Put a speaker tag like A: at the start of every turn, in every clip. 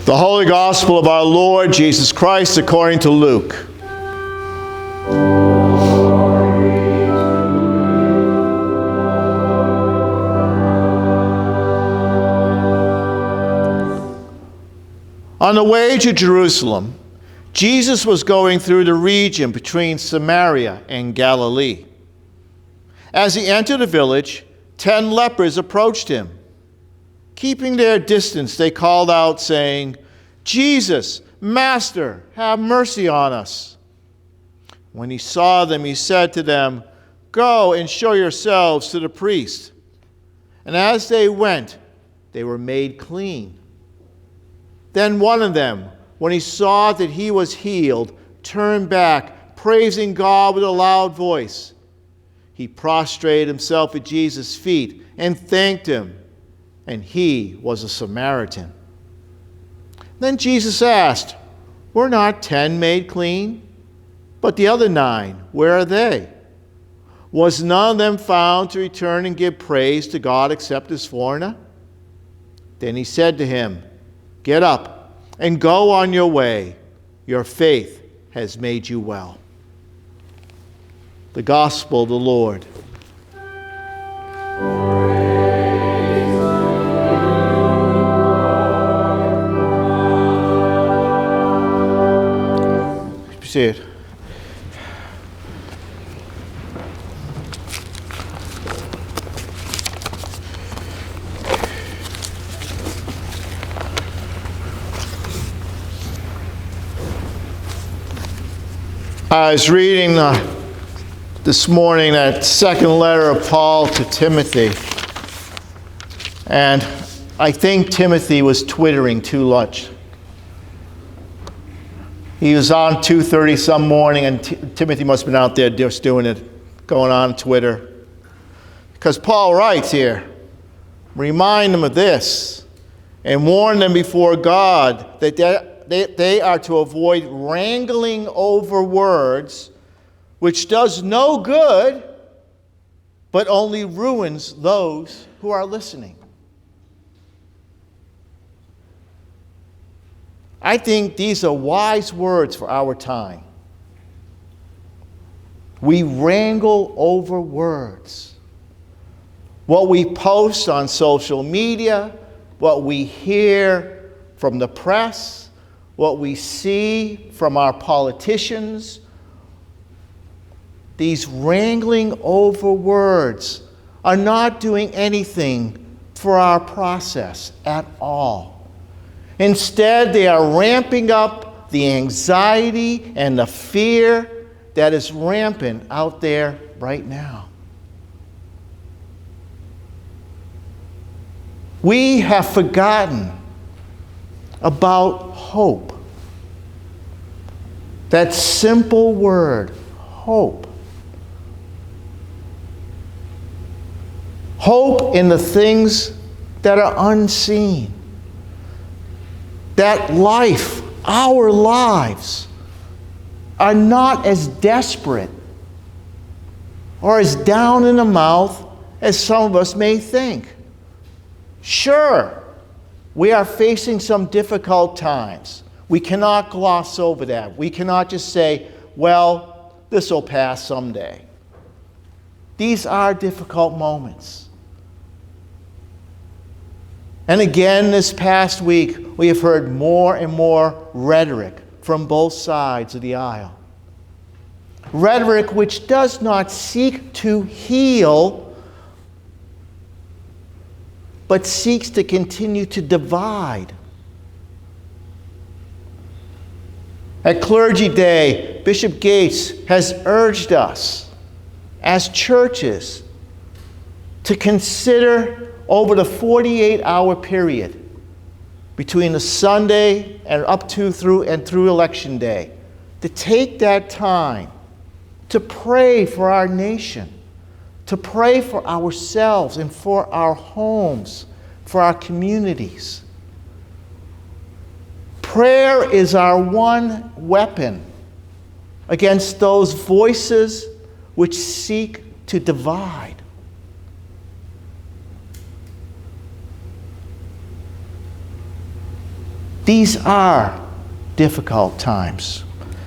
A: The Holy Gospel of our Lord Jesus Christ according to Luke. On the way to Jerusalem, Jesus was going through the region between Samaria and Galilee. As he entered a village, 10 lepers approached him. Keeping their distance, they called out, saying, "Jesus, Master, have mercy on us." When he saw them, he said to them, "Go and show yourselves to the priest." And as they went, they were made clean. Then one of them, when he saw that he was healed, turned back, praising God with a loud voice. He prostrated himself at Jesus' feet and thanked him. And he was a Samaritan. Then Jesus asked, "Were not 10 made clean? But the other 9, where are they? Was none of them found to return and give praise to God except this foreigner?" Then he said to him, "Get up and go on your way. Your faith has made you well." The Gospel of the Lord. See it. I was reading this morning that second letter of Paul to Timothy, and I think Timothy was twittering too much. He was on 2:30 some morning, and Timothy must have been out there just doing it, going on Twitter. Because Paul writes here, remind them of this, and warn them before God that they are to avoid wrangling over words, which does no good, but only ruins those who are listening. I think these are wise words for our time. We wrangle over words. What we post on social media, what we hear from the press, what we see from our politicians, these wrangling over words are not doing anything for our process at all. Instead, they are ramping up the anxiety and the fear that is rampant out there right now. We have forgotten about hope. That simple word, hope. Hope in the things that are unseen. That life, our lives, are not as desperate or as down in the mouth as some of us may think. Sure, we are facing some difficult times. We cannot gloss over that. We cannot just say, well, this will pass someday. These are difficult moments. And again, this past week, we have heard more and more rhetoric from both sides of the aisle. Rhetoric which does not seek to heal, but seeks to continue to divide. At Clergy Day, Bishop Gates has urged us as churches to consider over the 48-hour period between the Sunday and up to through Election Day, to take that time to pray for our nation, to pray for ourselves and for our homes, for our communities. Prayer is our one weapon against those voices which seek to divide. These are difficult times.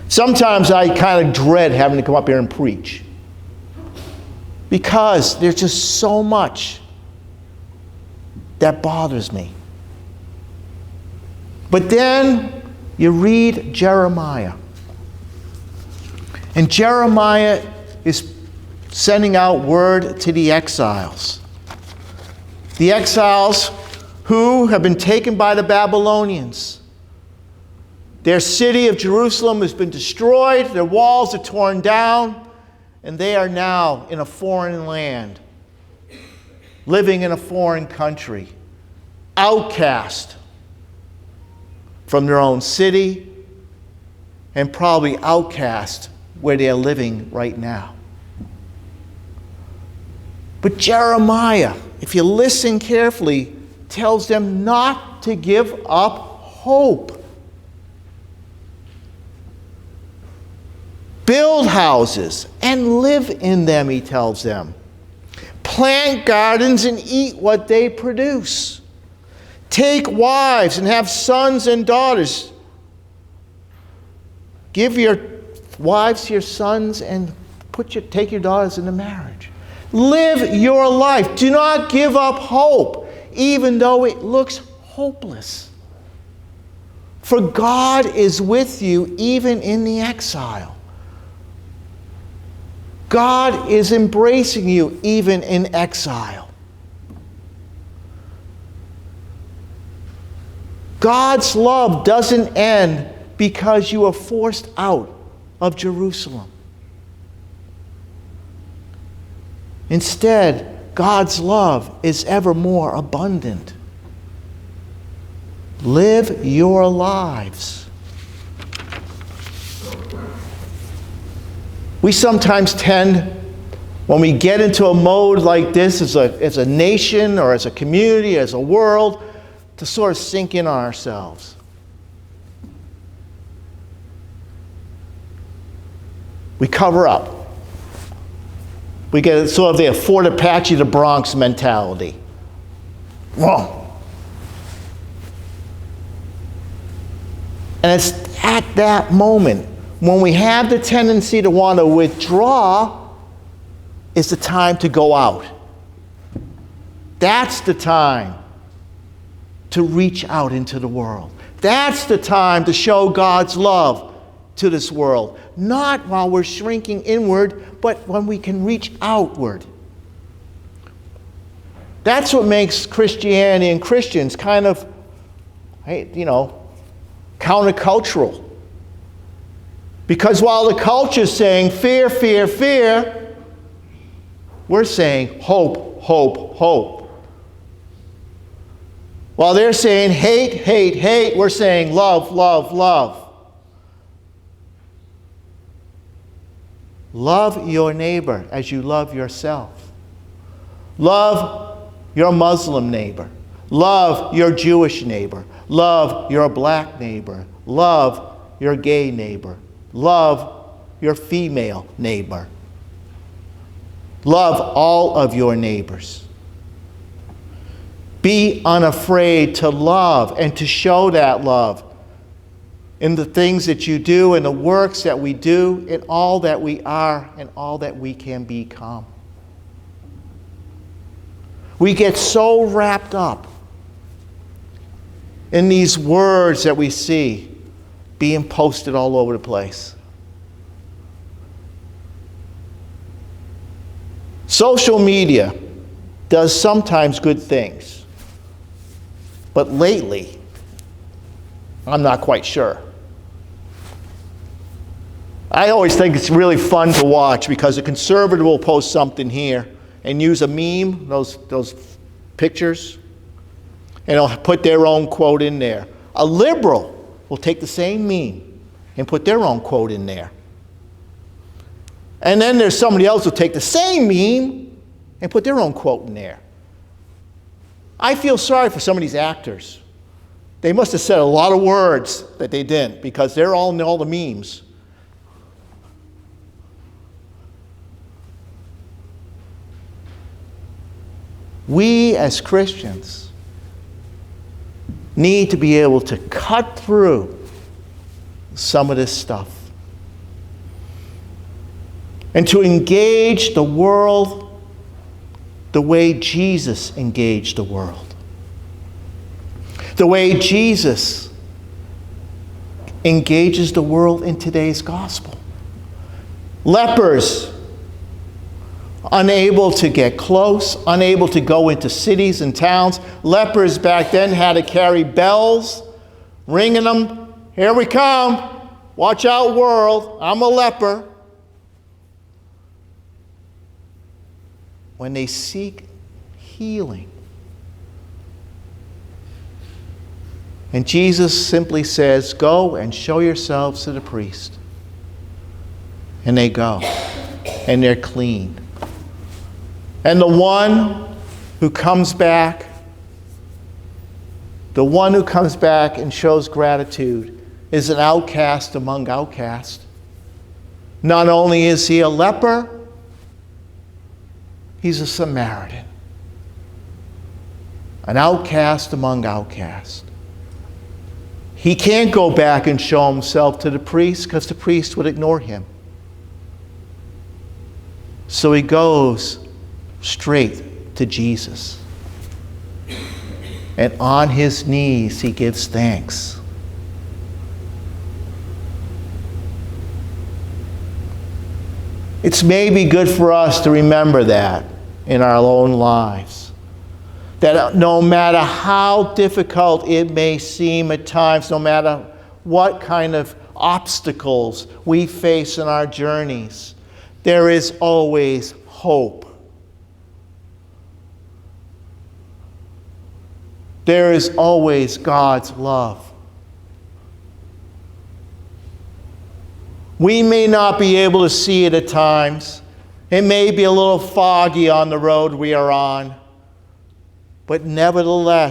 A: Sometimes I kind of dread having to come up here and preach, because there's just so much that bothers me. But then you read Jeremiah. And Jeremiah is sending out word to the exiles. The exiles who have been taken by the Babylonians. Their city of Jerusalem has been destroyed, their walls are torn down, and they are now in a foreign land, living in a foreign country, outcast from their own city, and probably outcast where they're living right now. But Jeremiah, if you listen carefully, tells them not to give up hope. Build houses and live in them, he tells them. Plant gardens and eat what they produce. Take wives and have sons and daughters. Give your wives to your sons and take your daughters into marriage. Live your life. Do not give up hope, even though it looks hopeless. For God is with you even in the exile. God is embracing you even in exile. God's love doesn't end because you are forced out of Jerusalem. Instead, God's love is ever more abundant. Live your lives. We sometimes tend, when we get into a mode like this as a nation or as a community, as a world, to sort of sink in on ourselves. We cover up. We get sort of the Fort Apache to Bronx mentality. Whoa. And it's at that moment when we have the tendency to want to withdraw, is the time to go out. That's the time to reach out into the world. That's the time to show God's love to this world. Not while we're shrinking inward, but when we can reach outward. That's what makes Christianity and Christians kind of, countercultural. Because while the culture is saying fear, fear, fear, we're saying hope, hope, hope. While they're saying hate, hate, hate, we're saying love, love, love. Love your neighbor as you love yourself. Love your Muslim neighbor. Love your Jewish neighbor. Love your black neighbor. Love your gay neighbor. Love your female neighbor. Love all of your neighbors. Be unafraid to love and to show that love in the things that you do, in the works that we do, in all that we are, and all that we can become. We get so wrapped up in these words that we see being posted all over the place. Social media does sometimes good things, but lately, I'm not quite sure. I always think it's really fun to watch because a conservative will post something here and use a meme, those pictures, and they'll put their own quote in there. A liberal will take the same meme and put their own quote in there. And then there's somebody else who'll take the same meme and put their own quote in there. I feel sorry for some of these actors. They must have said a lot of words that they didn't because they're all in all the memes. We as Christians need to be able to cut through some of this stuff and to engage the world the way Jesus engaged the world. The way Jesus engages the world in today's gospel. Lepers, unable to get close, unable to go into cities and towns. Lepers back then had to carry bells, ringing them. Here we come. Watch out, world. I'm a leper. When they seek healing. And Jesus simply says, go and show yourselves to the priest. And they go. And they're clean. And the one who comes back and shows gratitude is an outcast among outcasts. Not only is he a leper, he's a Samaritan. An outcast among outcasts. He can't go back and show himself to the priest because the priest would ignore him. So he goes straight to Jesus. And on his knees, he gives thanks. It's maybe good for us to remember that in our own lives. That no matter how difficult it may seem at times, no matter what kind of obstacles we face in our journeys, there is always hope. There is always God's love. We may not be able to see it at times. It may be a little foggy on the road we are on. But nevertheless,